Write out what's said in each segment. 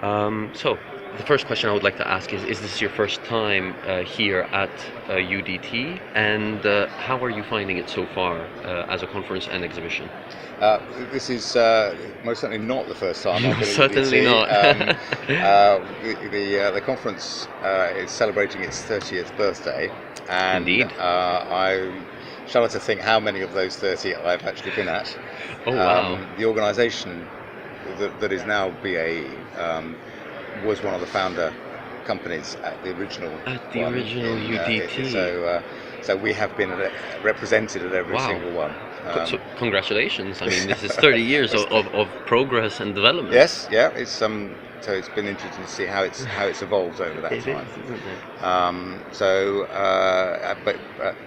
So, the first question I would like to ask is this your first time here at UDT? And how are you finding it so far as a conference and exhibition? This is most certainly not the first time I've been at Certainly UDT. not. The conference is celebrating its 30th birthday, and Indeed. I shudder to think how many of those 30 I've actually been at. Oh, wow. The organisation that is now BAE was one of the founder companies at the original At the one original UDT. So we have been represented at every Wow. single one. So congratulations. I mean, this is 30 years of progress and development. Yes, yeah, it's so it's been interesting to see how it's evolved over that It time. is, isn't it? But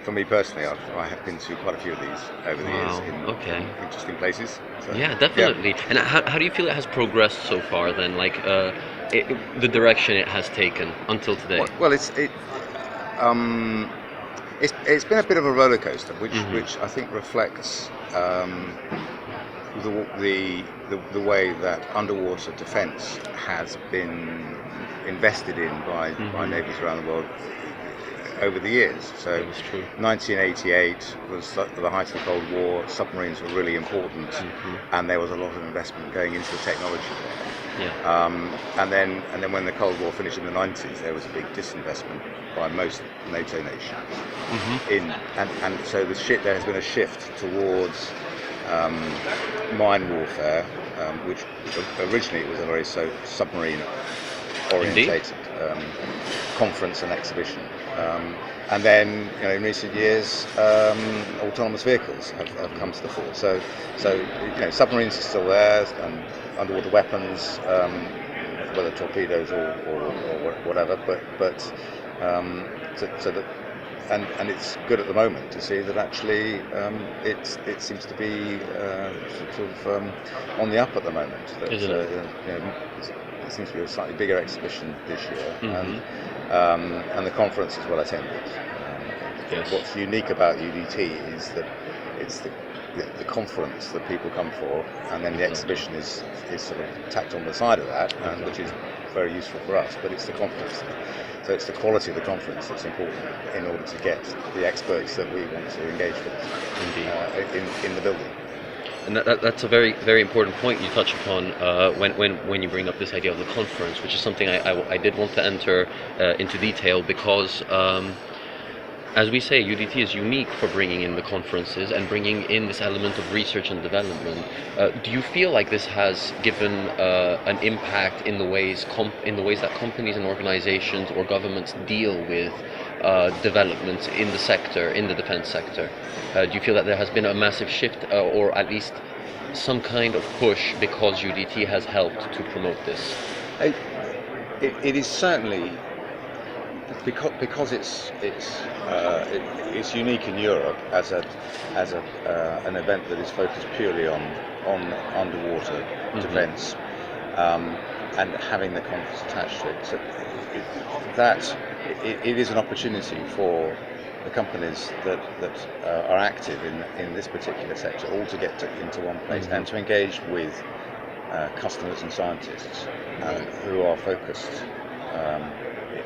for me personally, I have been to quite a few of these over the years Wow, in okay. interesting places. So, Yeah, definitely. And how do you feel it has progressed so far then? Like the direction it has taken until today? Well, it's been a bit of a roller coaster, which I think reflects the way that underwater defence has been invested in by navies around the world over the years. So, That is true. 1988 was the height of the Cold War. Submarines were really important, and there was a lot of investment going into the technology there. Yeah. And then when the Cold War finished in the 90s, there was a big disinvestment by most NATO nations and so there has been a shift towards mine warfare, which originally it was a very submarine orientated conference and exhibition. And then, in recent years, autonomous vehicles have come to the fore. So submarines are still there, and underwater weapons, whether torpedoes or whatever. But so that, and it's good at the moment to see that actually it seems to be sort of on the up at the moment. That, Isn't it? It seems to be a slightly bigger exhibition this year, and the conference is well attended. Yes. What's unique about UDT is that it's the conference that people come for, and then the exhibition is sort of tacked on the side of that, which is very useful for us. But it's the conference, so it's the quality of the conference that's important in order to get the experts that we want to engage with in the building. And that's a very, very important point you touch upon when you bring up this idea of the conference, which is something I did want to enter into detail because, as we say, UDT is unique for bringing in the conferences and bringing in this element of research and development. Do you feel like this has given an impact in the ways that companies and organizations or governments deal with developments in the sector, in the defense sector? Do you feel that there has been a massive shift or at least some kind of push because UDT has helped to promote this? It is certainly because it's unique in Europe as an event that is focused purely on underwater defence, and having the conference attached to it. So it is an opportunity for the companies that are active in this particular sector all to get into one place and to engage with customers and scientists who are focused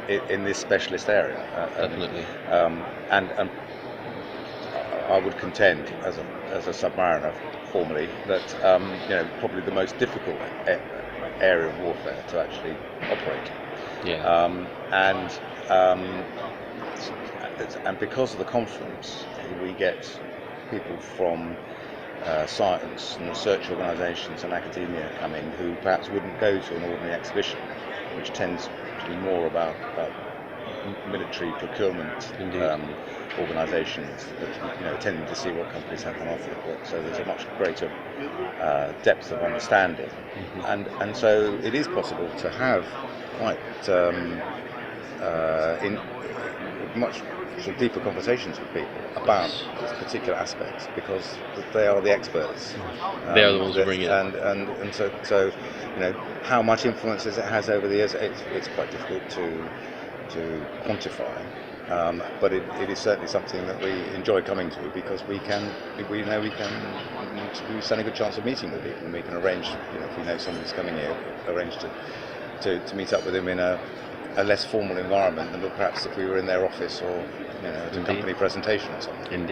in this specialist area. Definitely. And I would contend, as a submariner formerly, that probably the most difficult area of warfare to actually operate. Yeah. And because of the conference, we get people from science and research organisations and academia coming who perhaps wouldn't go to an ordinary exhibition, which tends to be more about military procurement organisations that tending to see what companies have on offer. So there's a much greater depth of understanding, and so it is possible to have quite in much sort of deeper conversations with people about this particular aspects because they are the experts. They are the ones who bring it. And so how much influence it has over the years, it's quite difficult to quantify. But it is certainly something that we enjoy coming to because we stand a good chance of meeting with people, and we can arrange, if we know somebody's coming here, arrange to to meet up with him in a less formal environment than perhaps if we were in their office or at a Indeed. company presentation or something. Indeed.